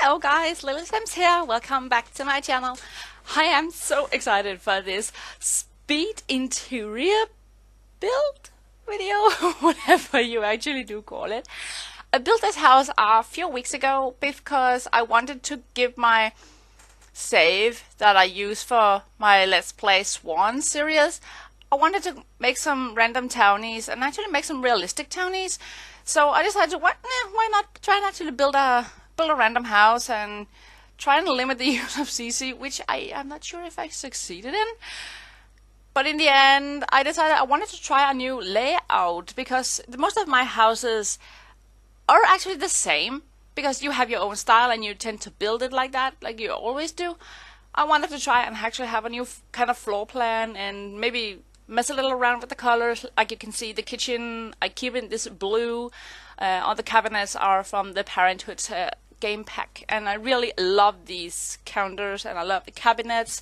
Hello guys, lilyssimsYT here. Welcome back to my channel. I am so excited for this speed interior build video, whatever you actually do call it. I built this house a few weeks ago because I wanted to give my save that I use for my Let's Play Swan series. I wanted to make some random townies and actually make some realistic townies. So I decided, why not try and actually build a random house and try and limit the use of CC, which I'm not sure if I succeeded in. But in the end, I decided I wanted to try a new layout because most of my houses are actually the same because you have your own style and you tend to build it like that, like you always do. I wanted to try and actually have a new kind of floor plan and maybe mess a little around with the colors. Like you can see the kitchen, I keep it this blue. All the cabinets are from the Parenthood game pack, and I really love these counters and I love the cabinets.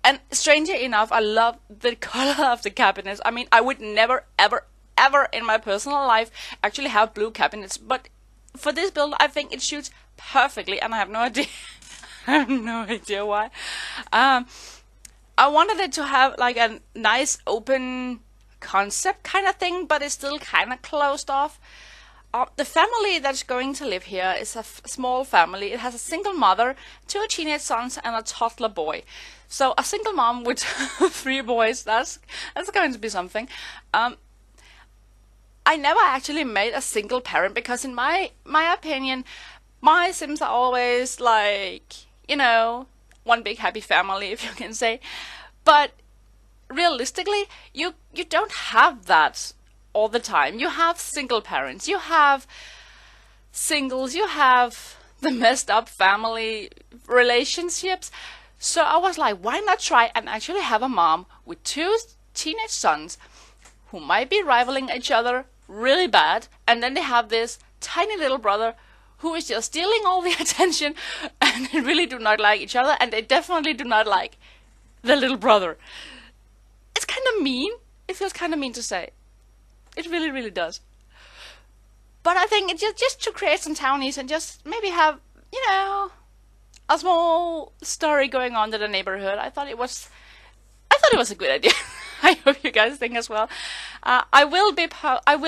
And strangely enough, I love the color of the cabinets. I mean, I would never ever in my personal life actually have blue cabinets, but for this build I think it shoots perfectly, and I have no idea I have no idea why. I wanted it to have like a nice open concept kind of thing, but it's still kind of closed off. The family that's going to live here is a small family. It has a single mother, 2 teenage sons, and a toddler boy. So a single mom with 3 boys, that's going to be something. I never actually made a single parent because in my opinion, my Sims are always like, you know, one big happy family, if you can say. But realistically, you don't have that all the time. You have single parents, you have singles, you have the messed up family relationships. So I was like, why not try and actually have a mom with 2 teenage sons who might be rivaling each other really bad, and then they have this tiny little brother who is just stealing all the attention, and they really do not like each other, and they definitely do not like the little brother. It's kind of mean. It feels kind of mean to say. It really does. But I think it's just to create some townies and just maybe have, you know, a small story going on in the neighborhood. I thought it was a good idea. I hope you guys think as well. I will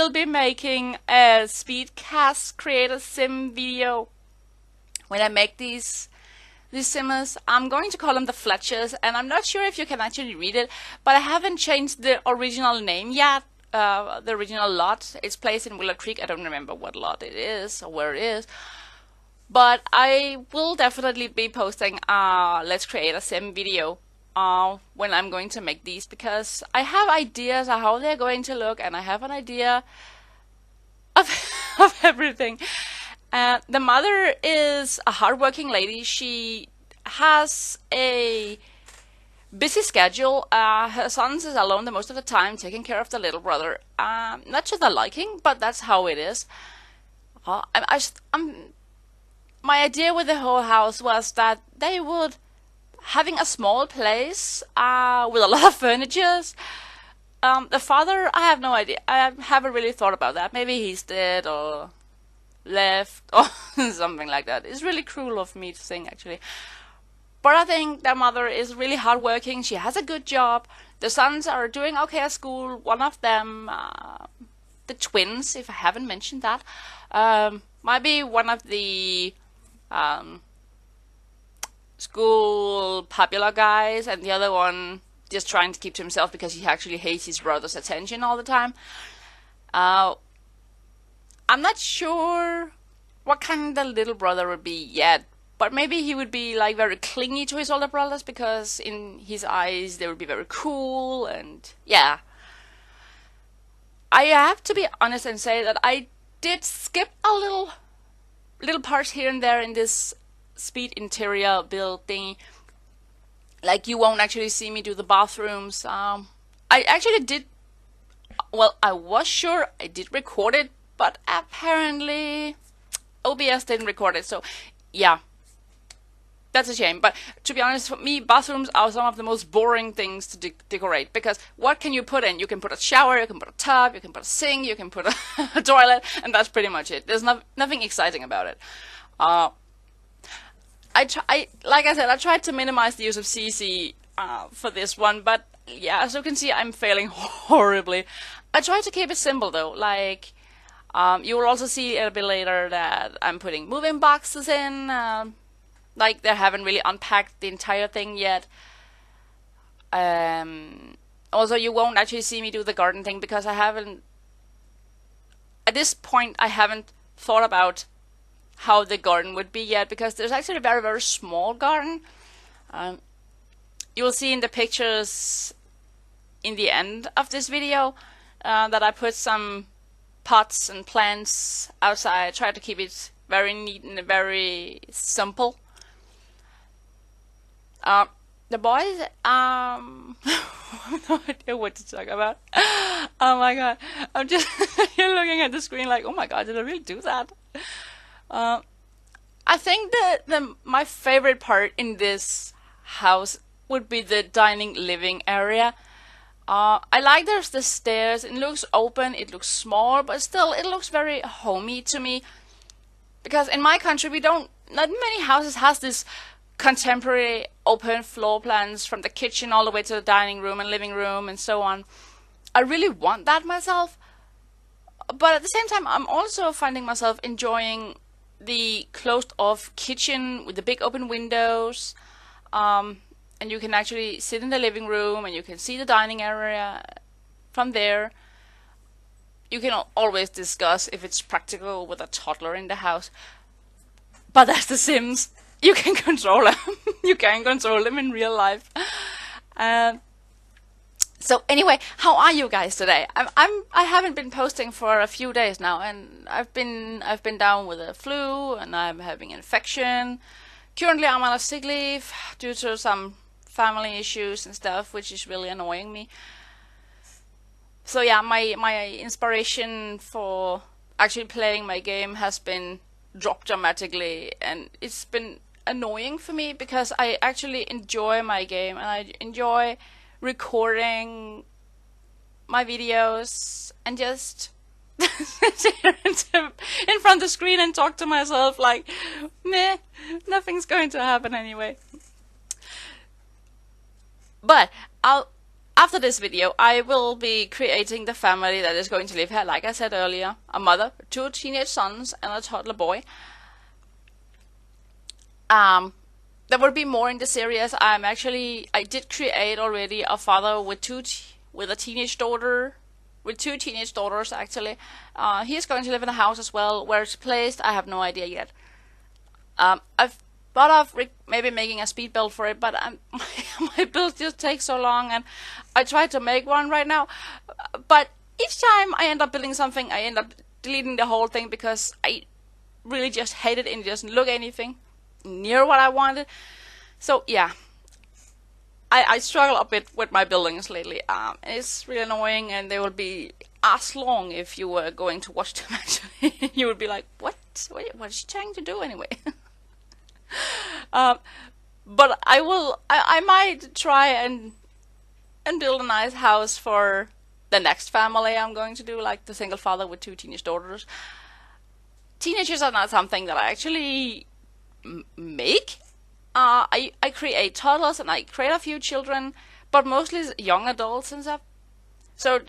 be making a speedcast create a sim video when I make these simmers. I'm going to call them the Fletchers, and I'm not sure if you can actually read it, but I haven't changed the original name yet. The original lot. It's placed in Willow Creek. I don't remember what lot it is or where it is. But I will definitely be posting Let's Create a Sim video when I'm going to make these, because I have ideas of how they're going to look, and I have an idea of, of everything. The mother is a hardworking lady. She has a busy schedule. Her sons is alone the most of the time, taking care of the little brother. Not to their liking, but that's how it is. My idea with the whole house was that they would having a small place with a lot of furniture. The father, I have no idea. I haven't really thought about that. Maybe he's dead or left or something like that. It's really cruel of me to think, actually. But I think their mother is really hardworking. She has a good job. The sons are doing okay at school. One of them, the twins, if I haven't mentioned that, might be one of the school popular guys, and the other one just trying to keep to himself because he actually hates his brother's attention all the time. I'm not sure what kind the little brother would be yet. But maybe he would be like very clingy to his older brothers because in his eyes they would be very cool, and yeah. I have to be honest and say that I did skip a little parts here and there in this speed interior build thingy. Like you won't actually see me do the bathrooms. I actually did, well, I was sure I did record it, but apparently OBS didn't record it, so yeah. That's a shame, but to be honest, for me, bathrooms are some of the most boring things to decorate, because what can you put in? You can put a shower, you can put a tub, you can put a sink, you can put a toilet, and that's pretty much it. There's nothing exciting about it. like I said, I tried to minimize the use of CC for this one, but yeah, as you can see, I'm failing horribly. I try to keep it simple though. Like, you will also see a bit later that I'm putting moving boxes in. Like, they haven't really unpacked the entire thing yet. Also, you won't actually see me do the garden thing because I haven't. At this point, I haven't thought about how the garden would be yet because there's actually a very, very small garden. You will see in the pictures in the end of this video that I put some pots and plants outside. I try to keep it very neat and very simple. The boys, I have no idea what to talk about. Oh my god, I'm just you're looking at the screen like, oh my god, did I really do that? I think that my favorite part in this house would be the dining living area. I like there's the stairs. It looks open, it looks small, but still it looks very homey to me. Because in my country not many houses has this contemporary open floor plans from the kitchen all the way to the dining room and living room and so on. I really want that myself. But at the same time, I'm also finding myself enjoying the closed off kitchen with the big open windows. And you can actually sit in the living room and you can see the dining area from there. You can always discuss if it's practical with a toddler in the house. But that's The Sims. You can control them. You can control them in real life. So anyway, how are you guys today? I haven't been posting for a few days now, and I've been down with a flu, and I'm having an infection. Currently, I'm on a sick leave due to some family issues and stuff, which is really annoying me. So yeah, my inspiration for actually playing my game has been dropped dramatically, and it's been annoying for me because I actually enjoy my game and I enjoy recording my videos and just sit here in front of the screen and talk to myself like, meh, nothing's going to happen anyway. But after this video, I will be creating the family that is going to live here. Like I said earlier, a mother, 2 teenage sons, and a toddler boy. There will be more in the series. I did create already a father with a teenage daughter, with 2 teenage daughters actually. He is going to live in a house as well. Where it's placed, I have no idea yet. I've thought of maybe making a speed build for it, but my build just takes so long, and I try to make one right now. But each time I end up building something, I end up deleting the whole thing because I really just hate it and it doesn't look anything near what I wanted. So yeah, I struggle a bit with my buildings lately. It's really annoying, and they will be as long if you were going to watch them actually. You would be like, what is she trying to do anyway? But I might try and build a nice house for the next family I'm going to do, like the single father with 2 teenage daughters. Teenagers are not something that I actually make. I create toddlers and I create a few children, but mostly young adults and stuff. So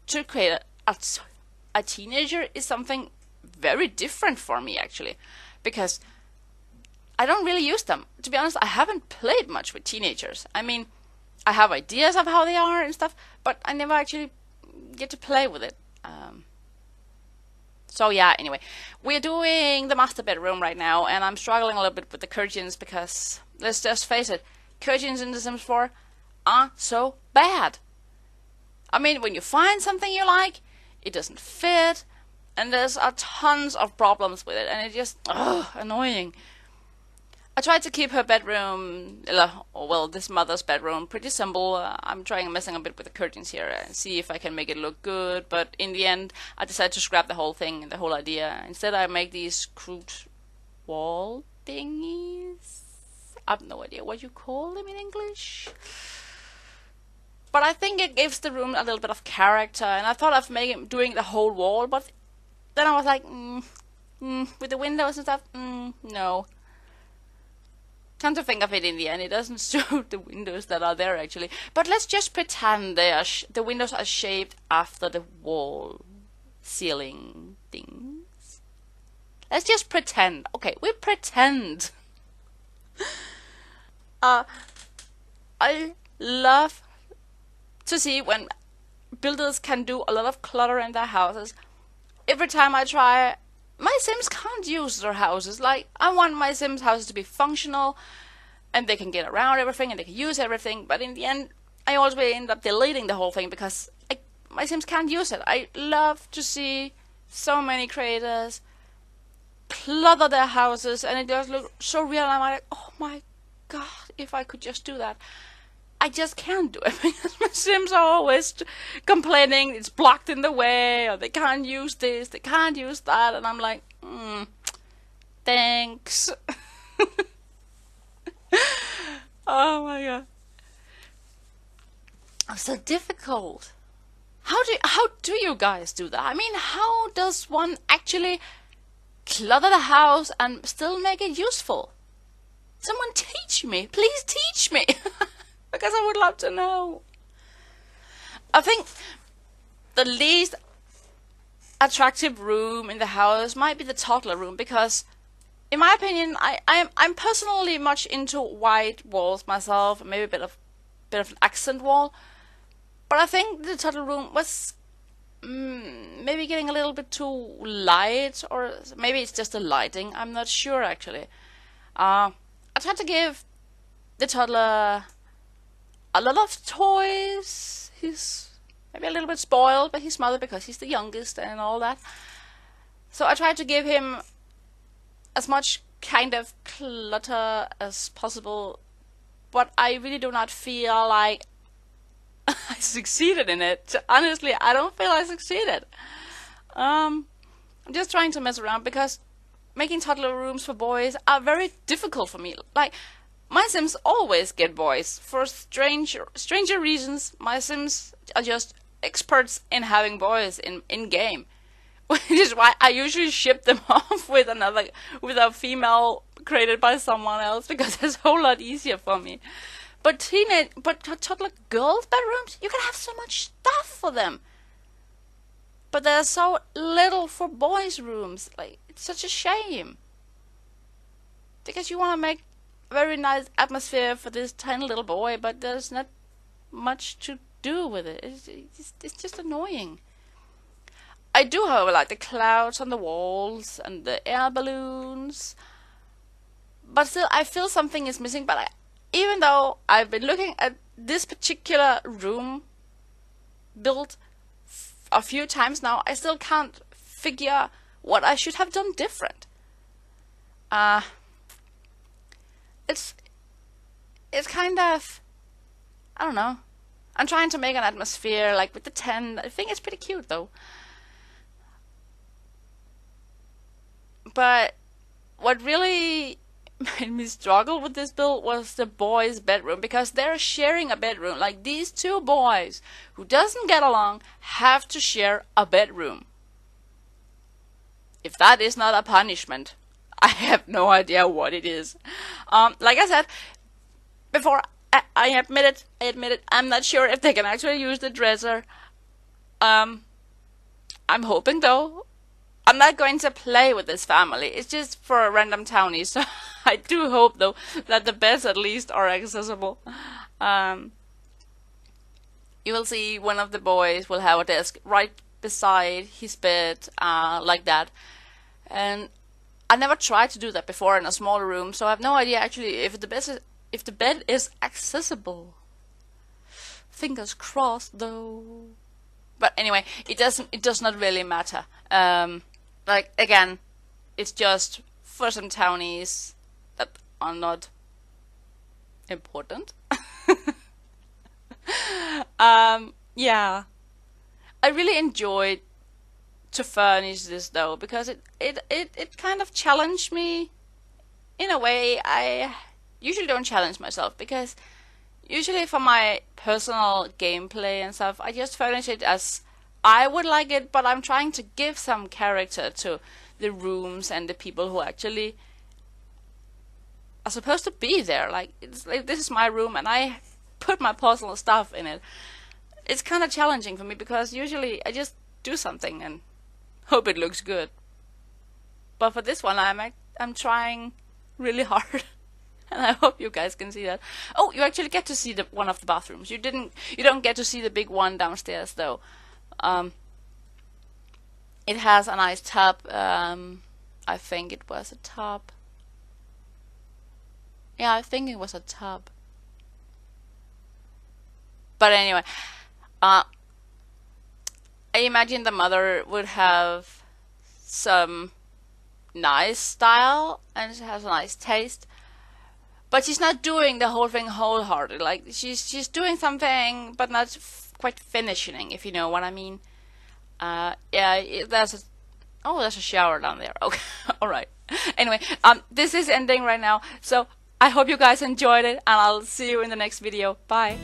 to create a teenager is something very different for me actually, because I don't really use them. To be honest, I haven't played much with teenagers. I mean, I have ideas of how they are and stuff, but I never actually get to play with it. So yeah, anyway, we're doing the master bedroom right now, and I'm struggling a little bit with the curtains because, let's just face it, curtains in The Sims 4 are so bad. I mean, when you find something you like, it doesn't fit, and there's tons of problems with it, and it's just annoying. I tried to keep her bedroom, well, this mother's bedroom, pretty simple. I'm trying messing a bit with the curtains here and see if I can make it look good. But in the end, I decided to scrap the whole thing, the whole idea. Instead, I make these crude wall thingies. I have no idea what you call them in English. But I think it gives the room a little bit of character. And I thought of doing the whole wall, but then I was like, with the windows and stuff, no. Come to think of it, in the end, it doesn't show the windows that are there actually. But let's just pretend they are the windows are shaped after the wall ceiling things. Let's just pretend. Okay, we pretend. I love to see when builders can do a lot of clutter in their houses. Every time I try, my Sims can't use their houses. Like, I want my Sims houses to be functional, and they can get around everything, and they can use everything, but in the end, I always end up deleting the whole thing, because my Sims can't use it. I love to see so many creators clutter their houses, and it does look so real, and I'm like, oh my god, if I could just do that. I just can't do it because my Sims are always complaining it's blocked in the way, or they can't use this, they can't use that, and I'm like, thanks. Oh my god. It's so difficult. How do you guys do that? I mean, how does one actually clutter the house and still make it useful? Someone teach me. Please teach me. Because I would love to know. I think the least attractive room in the house might be the toddler room, because in my opinion, I'm personally much into white walls myself, maybe a bit of an accent wall. But I think the toddler room was maybe getting a little bit too light, or maybe it's just the lighting. I'm not sure actually. I tried to give the toddler a lot of toys. He's maybe a little bit spoiled by his mother because he's the youngest and all that. So I tried to give him as much kind of clutter as possible, but I really do not feel like I succeeded in it. Honestly, I don't feel I succeeded. I'm just trying to mess around, because making toddler rooms for boys are very difficult for me. Like, my Sims always get boys. For stranger reasons, my Sims are just experts in having boys in game. Which is why I usually ship them off with a female created by someone else, because it's a whole lot easier for me. But toddler girls' bedrooms, you can have so much stuff for them. But there's so little for boys' rooms. Like, it's such a shame. Because you want to make a very nice atmosphere for this tiny little boy, but there's not much to do with it. It's just annoying. I do, however, like the clouds on the walls and the air balloons. But still, I feel something is missing. But even though I've been looking at this particular room built a few times now, I still can't figure what I should have done different. It's kind of, I don't know. I'm trying to make an atmosphere like with the tent. I think it's pretty cute though. But what really made me struggle with this build was the boys' bedroom, because they're sharing a bedroom. Like, these two boys who doesn't get along have to share a bedroom. If that is not a punishment, I have no idea what it is. Like I said before, I admit it, I'm not sure if they can actually use the dresser. I'm hoping though. I'm not going to play with this family. It's just for a random townie. So I do hope though that the beds at least are accessible. You will see one of the boys will have a desk right beside his bed, like that. And I never tried to do that before in a smaller room, so I have no idea actually if the bed is accessible. Fingers crossed though. But anyway, it does not really matter. Like, again, it's just for some townies that are not important. Yeah, I really enjoyed to furnish this though, because it kind of challenged me in a way I usually don't challenge myself, because usually for my personal gameplay and stuff, I just furnish it as I would like it, but I'm trying to give some character to the rooms and the people who actually are supposed to be there. Like, it's like this is my room and I put my personal stuff in it. It's kind of challenging for me because usually I just do something and hope it looks good. But for this one, I'm trying really hard, and I hope you guys can see that. Oh, you actually get to see one of the bathrooms. You don't get to see the big one downstairs though. It has a nice tub. I think it was a tub. Yeah, I think it was a tub. But anyway, I imagine the mother would have some nice style and she has a nice taste, but she's not doing the whole thing wholeheartedly. Like she's doing something, but not quite finishing, if you know what I mean. Yeah, there's a shower down there. Okay, all right. Anyway, this is ending right now, so I hope you guys enjoyed it, and I'll see you in the next video. Bye.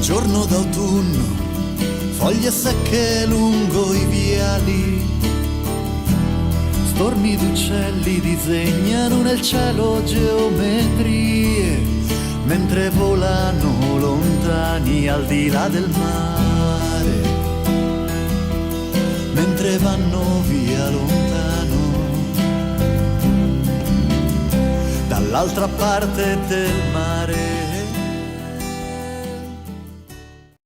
Giorno d'autunno, foglie secche lungo i viali, stormi d'uccelli disegnano nel cielo geometrie, mentre volano lontani al di là del mare, mentre vanno via lontano, dall'altra parte del mare.